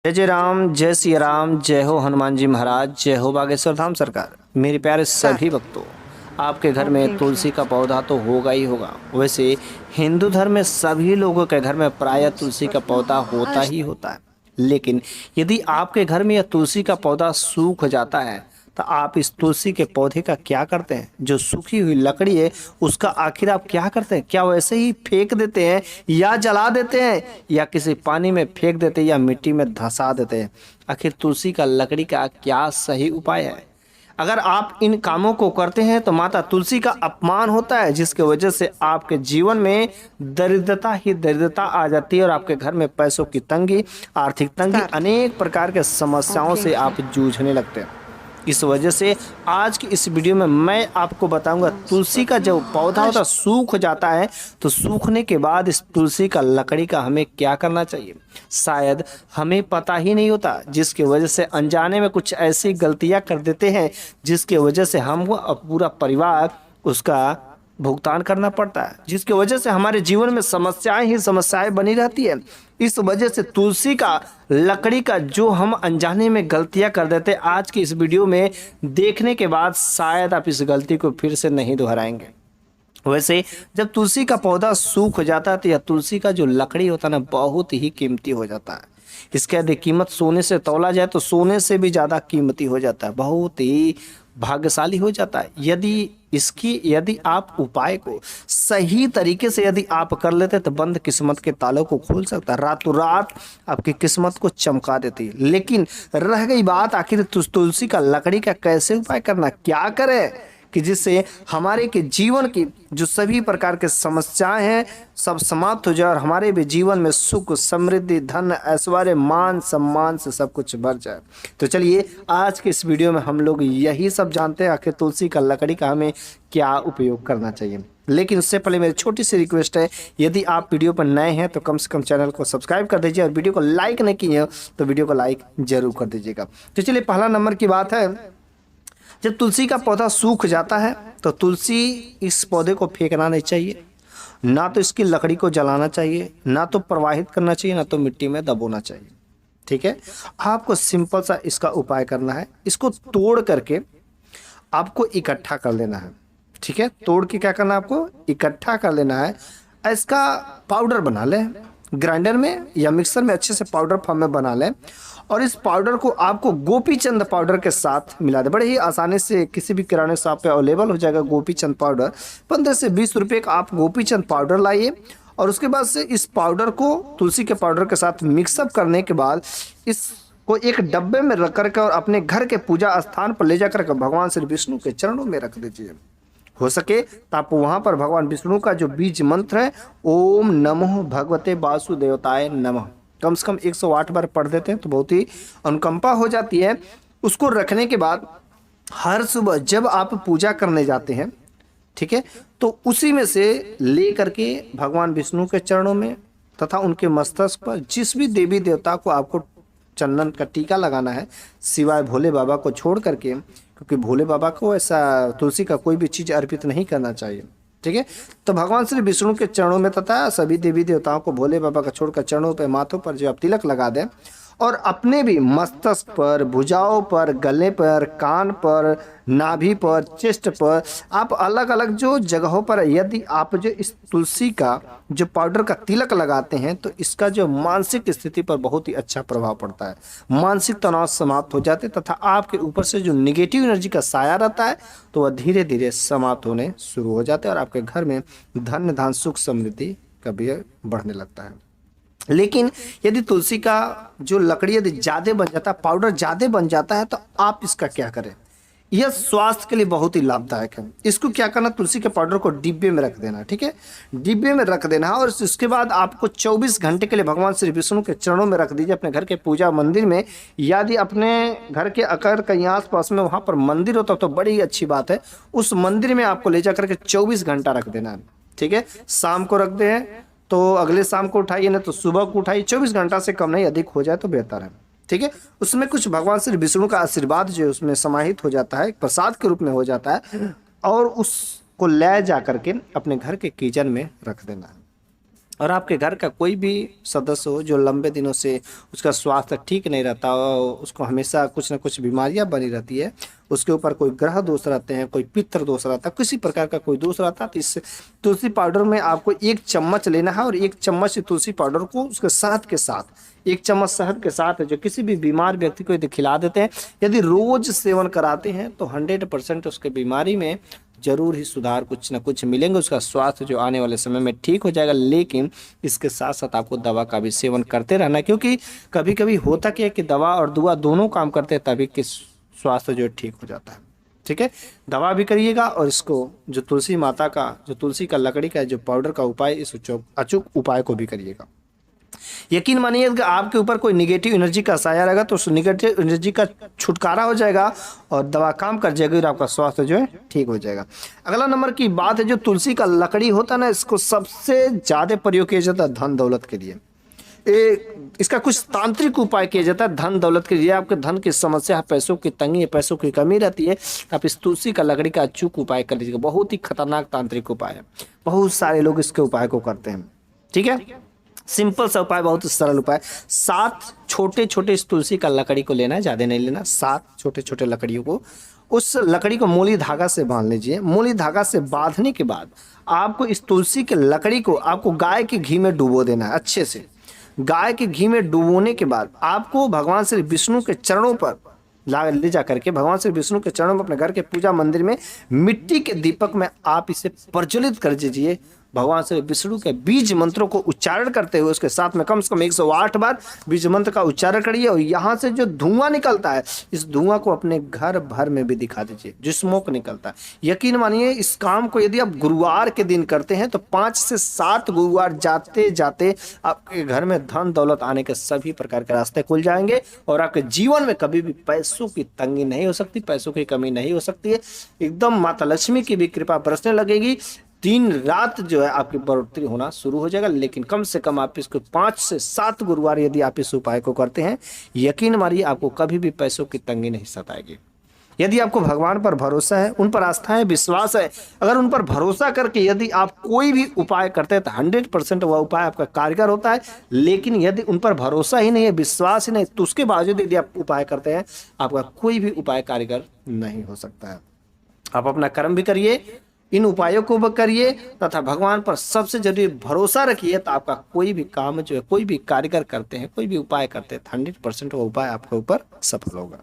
जय जय राम, जय सिया राम, जय हो हनुमान जी महाराज, जय हो बागेश्वर धाम सरकार। मेरे प्यारे सभी भक्तों, आपके घर में तुलसी का पौधा तो होगा ही होगा। वैसे हिंदू धर्म में सभी लोगों के घर में प्रायः तुलसी का पौधा होता ही होता है। लेकिन यदि आपके घर में यह तुलसी का पौधा सूख जाता है तो आप इस तुलसी के पौधे का क्या करते हैं? जो सूखी हुई लकड़ी है उसका आखिर आप क्या करते हैं? क्या वैसे ही फेंक देते हैं या जला देते हैं या किसी पानी में फेंक देते हैं या मिट्टी में धंसा देते हैं? आखिर तुलसी का लकड़ी का क्या सही उपाय है? अगर आप इन कामों को करते हैं तो माता तुलसी का अपमान होता है, जिसके वजह से आपके जीवन में दरिद्रता ही दरिद्रता आ जाती है और आपके घर में पैसों की तंगी, आर्थिक तंगी, अनेक प्रकार के समस्याओं से आप जूझने लगते हैं। इस वजह से आज की इस वीडियो में मैं आपको बताऊंगा तुलसी का जो पौधा होता है सूख जाता है तो सूखने के बाद इस तुलसी का लकड़ी का हमें क्या करना चाहिए। शायद हमें पता ही नहीं होता, जिसकी वजह से अनजाने में कुछ ऐसी गलतियां कर देते हैं जिसकी वजह से हम पूरा परिवार उसका भुगतान करना पड़ता है, जिसकी वजह से हमारे जीवन में समस्याएं ही समस्याएं बनी रहती है। इस वजह से तुलसी का लकड़ी का जो हम अनजाने में गलतियां कर देते, आज की इस वीडियो में देखने के बाद शायद आप इस गलती को फिर से नहीं दोहराएंगे। वैसे जब तुलसी का पौधा सूख जाता है तो यह तुलसी का जो लकड़ी होता है ना, बहुत ही कीमती हो जाता है। इसके यदि कीमत सोने से तौला जाए तो सोने से भी ज़्यादा कीमती हो जाता है, बहुत ही भाग्यशाली हो जाता है। यदि आप उपाय को सही तरीके से यदि आप कर लेते तो बंद किस्मत के तालों को खोल सकता है, रातों रात आपकी किस्मत को चमका देती है। लेकिन रह गई बात आखिर तुलसी का लकड़ी का कैसे उपाय करना, क्या करें कि जिससे हमारे के जीवन की जो सभी प्रकार के समस्याएं हैं सब समाप्त हो जाए और हमारे भी जीवन में सुख, समृद्धि, धन, ऐश्वर्य, मान सम्मान से सब कुछ भर जाए। तो चलिए आज के इस वीडियो में हम लोग यही सब जानते हैं आखिर तुलसी का लकड़ी का हमें क्या उपयोग करना चाहिए। लेकिन उससे पहले मेरी छोटी सी रिक्वेस्ट है, यदि आप वीडियो पर नए हैं तो कम से कम चैनल को सब्सक्राइब कर दीजिए और वीडियो को लाइक नहीं किए तो वीडियो को लाइक जरूर कर दीजिएगा। तो चलिए पहला नंबर की बात है, जब तुलसी का पौधा सूख जाता है तो तुलसी इस पौधे को फेंकना नहीं चाहिए, ना तो इसकी लकड़ी को जलाना चाहिए, ना तो प्रवाहित करना चाहिए, ना तो मिट्टी में दबोना चाहिए। ठीक है, आपको सिंपल सा इसका उपाय करना है। इसको तोड़ करके आपको इकट्ठा कर लेना है। ठीक है, तोड़ के क्या करना है, आपको इकट्ठा कर लेना है। इसका पाउडर बना लें, ग्राइंडर में या मिक्सर में अच्छे से पाउडर फॉर्म में बना लें और इस पाउडर को आपको गोपीचंद पाउडर के साथ मिला दें। बड़े ही आसानी से किसी भी किराने शॉप पे अवेलेबल हो जाएगा गोपीचंद पाउडर। 15 से 20 रुपये का आप गोपीचंद पाउडर लाइए और उसके बाद से इस पाउडर को तुलसी के पाउडर के साथ मिक्सअप करने के बाद इसको एक डब्बे में रख करके और अपने घर के पूजा स्थान पर ले जा कर भगवान श्री विष्णु के चरणों में रख दीजिए। हो सके तो आप वहाँ पर भगवान विष्णु का जो बीज मंत्र है, ओम नमो भगवते वासुदेवताय नमः, कम से कम 108 बार पढ़ देते हैं तो बहुत ही अनुकंपा हो जाती है। उसको रखने के बाद हर सुबह जब आप पूजा करने जाते हैं, ठीक है, तो उसी में से ले करके भगवान विष्णु के चरणों में तथा उनके मस्तक पर जिस भी देवी देवता को आपको चंदन का टीका लगाना है, सिवाय भोले बाबा को छोड़ करके, क्योंकि भोले बाबा को ऐसा तुलसी का कोई भी चीज़ अर्पित नहीं करना चाहिए। ठीक है, तो भगवान श्री विष्णु के चरणों में तथा सभी देवी देवताओं को भोले बाबा का छोड़कर चरणों पर, माथों पर जो आप तिलक लगा दें और अपने भी मस्तक पर, भुजाओं पर, गले पर, कान पर, नाभि पर, चेस्ट पर, आप अलग अलग जो जगहों पर यदि आप जो इस तुलसी का जो पाउडर का तिलक लगाते हैं तो इसका जो मानसिक स्थिति पर बहुत ही अच्छा प्रभाव पड़ता है। मानसिक तनाव समाप्त हो जाते तथा आपके ऊपर से जो निगेटिव एनर्जी का साया रहता है तो वह धीरे धीरे समाप्त होने शुरू हो जाते हैं और आपके घर में धन धान सुख समृद्धि का भी बढ़ने लगता है। लेकिन यदि तुलसी का जो लकड़ी यदि ज़्यादा बन जाता है, पाउडर ज़्यादा बन जाता है तो आप इसका क्या करें, यह स्वास्थ्य के लिए बहुत ही लाभदायक है। इसको क्या करना, तुलसी के पाउडर को डिब्बे में रख देना। ठीक है, डिब्बे में रख देना और उसके बाद आपको 24 घंटे के लिए भगवान श्री विष्णु के चरणों में रख दीजिए अपने घर के पूजा मंदिर में। यदि अपने घर के अगर कहीं आस पास में वहाँ पर मंदिर होता तो बड़ी अच्छी बात है, उस मंदिर में आपको ले जा करके 24 घंटा रख देना है। ठीक है, शाम को रख दें तो अगले शाम को उठाइए, ना तो सुबह को उठाइए। 24 घंटा से कम नहीं, अधिक हो जाए तो बेहतर है। ठीक है, उसमें कुछ भगवान श्री विष्णु का आशीर्वाद जो है उसमें समाहित हो जाता है, एक प्रसाद के रूप में हो जाता है और उसको ले जा करके अपने घर के किचन में रख देना है। और आपके घर का कोई भी सदस्य हो जो लंबे दिनों से उसका स्वास्थ्य ठीक नहीं रहता, उसको हमेशा कुछ ना कुछ बीमारियां बनी रहती है, उसके ऊपर कोई ग्रह दोष रहते हैं, कोई पितृ दोष रहता है, किसी प्रकार का कोई दोष रहता है, तो इस तुलसी पाउडर में आपको 1 चम्मच लेना है और 1 चम्मच तुलसी पाउडर को उसके शहद के साथ, 1 चम्मच शहद के साथ जो किसी भी बीमार व्यक्ति को यदि खिला देते हैं, यदि रोज सेवन कराते हैं तो 100% उसके बीमारी में जरूर ही सुधार कुछ ना कुछ मिलेंगे, उसका स्वास्थ्य जो आने वाले समय में ठीक हो जाएगा। लेकिन इसके साथ साथ आपको दवा का भी सेवन करते रहना, क्योंकि कभी कभी होता क्या है कि दवा और दुआ दोनों काम करते हैं तभी कि स्वास्थ्य जो ठीक हो जाता है। ठीक है, दवा भी करिएगा और इसको जो तुलसी माता का, जो तुलसी का लकड़ी का जो पाउडर का उपाय, इस अचूक उपाय को भी करिएगा। यकीन मानिए कि आपके ऊपर कोई निगेटिव एनर्जी का साया रहेगा तो उस निगेटिव एनर्जी का छुटकारा हो जाएगा और दवा काम कर जाएगी और आपका स्वास्थ्य जो है ठीक हो जाएगा। अगला नंबर की बात है, जो तुलसी का लकड़ी होता है ना, इसको सबसे ज़्यादा प्रयोग किया जाता है धन दौलत के लिए। इसका कुछ तांत्रिक उपाय किया जाता है धन दौलत के लिए। आपके धन की समस्या, पैसों की तंगी, पैसों की कमी रहती है, आप इस तुलसी का लकड़ी का अचूक उपाय कर लीजिएगा। बहुत ही खतरनाक तांत्रिक उपाय है, बहुत सारे लोग इसके उपाय को करते हैं। ठीक है, सिंपल सा उपाय, बहुत सरल उपाय। 7 छोटे छोटे इस तुलसी का लकड़ी को लेना है, ज़्यादा नहीं लेना, 7 छोटे छोटे लकड़ियों को, उस लकड़ी को मूली धागा से बांध लीजिए। मूली धागा से बांधने के बाद आपको इस तुलसी के लकड़ी को आपको गाय के घी में डुबो देना है अच्छे से। गाय के घी में डुबोने के बाद आपको भगवान श्री विष्णु के चरणों पर ले जा करके, भगवान श्री विष्णु के चरणों में, अपने घर के पूजा मंदिर में मिट्टी के दीपक में आप इसे प्रज्वलित कर दीजिए। भगवान श्री विष्णु के बीज मंत्रों को उच्चारण करते हुए उसके साथ में कम से कम 108 बार बीज मंत्र का उच्चारण करिए और यहाँ से जो धुआं निकलता है, इस धुआं को अपने घर भर में भी दिखा दीजिए, जो स्मोक निकलता है। यकीन मानिए इस काम को यदि आप गुरुवार के दिन करते हैं तो 5 से 7 गुरुवार जाते जाते आपके घर में धन दौलत आने के सभी प्रकार के रास्ते खुल जाएंगे और आपके जीवन में कभी भी पैसों की तंगी नहीं हो सकती, पैसों की कमी नहीं हो सकती है। एकदम माता लक्ष्मी की भी कृपा बरसने लगेगी। दिन रात जो है आपकी बढ़ोतरी होना शुरू हो जाएगा। लेकिन कम से कम आप इसको 5 से 7 गुरुवार यदि आप इस उपाय को करते हैं, यकीन मानिए आपको कभी भी पैसों की तंगी नहीं सताएगी। यदि आपको भगवान पर भरोसा है, उन पर आस्था है, विश्वास है, अगर उन पर भरोसा करके यदि आप कोई भी उपाय करते हैं तो 100% वह उपाय आपका कारगर होता है। लेकिन यदि उन पर भरोसा ही नहीं है, विश्वास ही नहीं, तो उसके बावजूद यदि आप उपाय करते हैं, आपका कोई भी उपाय कारगर नहीं हो सकता है। आप अपना कर्म भी करिए, इन उपायों को करिए तथा भगवान पर सबसे जरूरी भरोसा रखिए, तो आपका कोई भी काम जो है, कोई भी कार्यकर करते हैं, कोई भी उपाय करते हैं, 100% वो उपाय आपके ऊपर सफल होगा।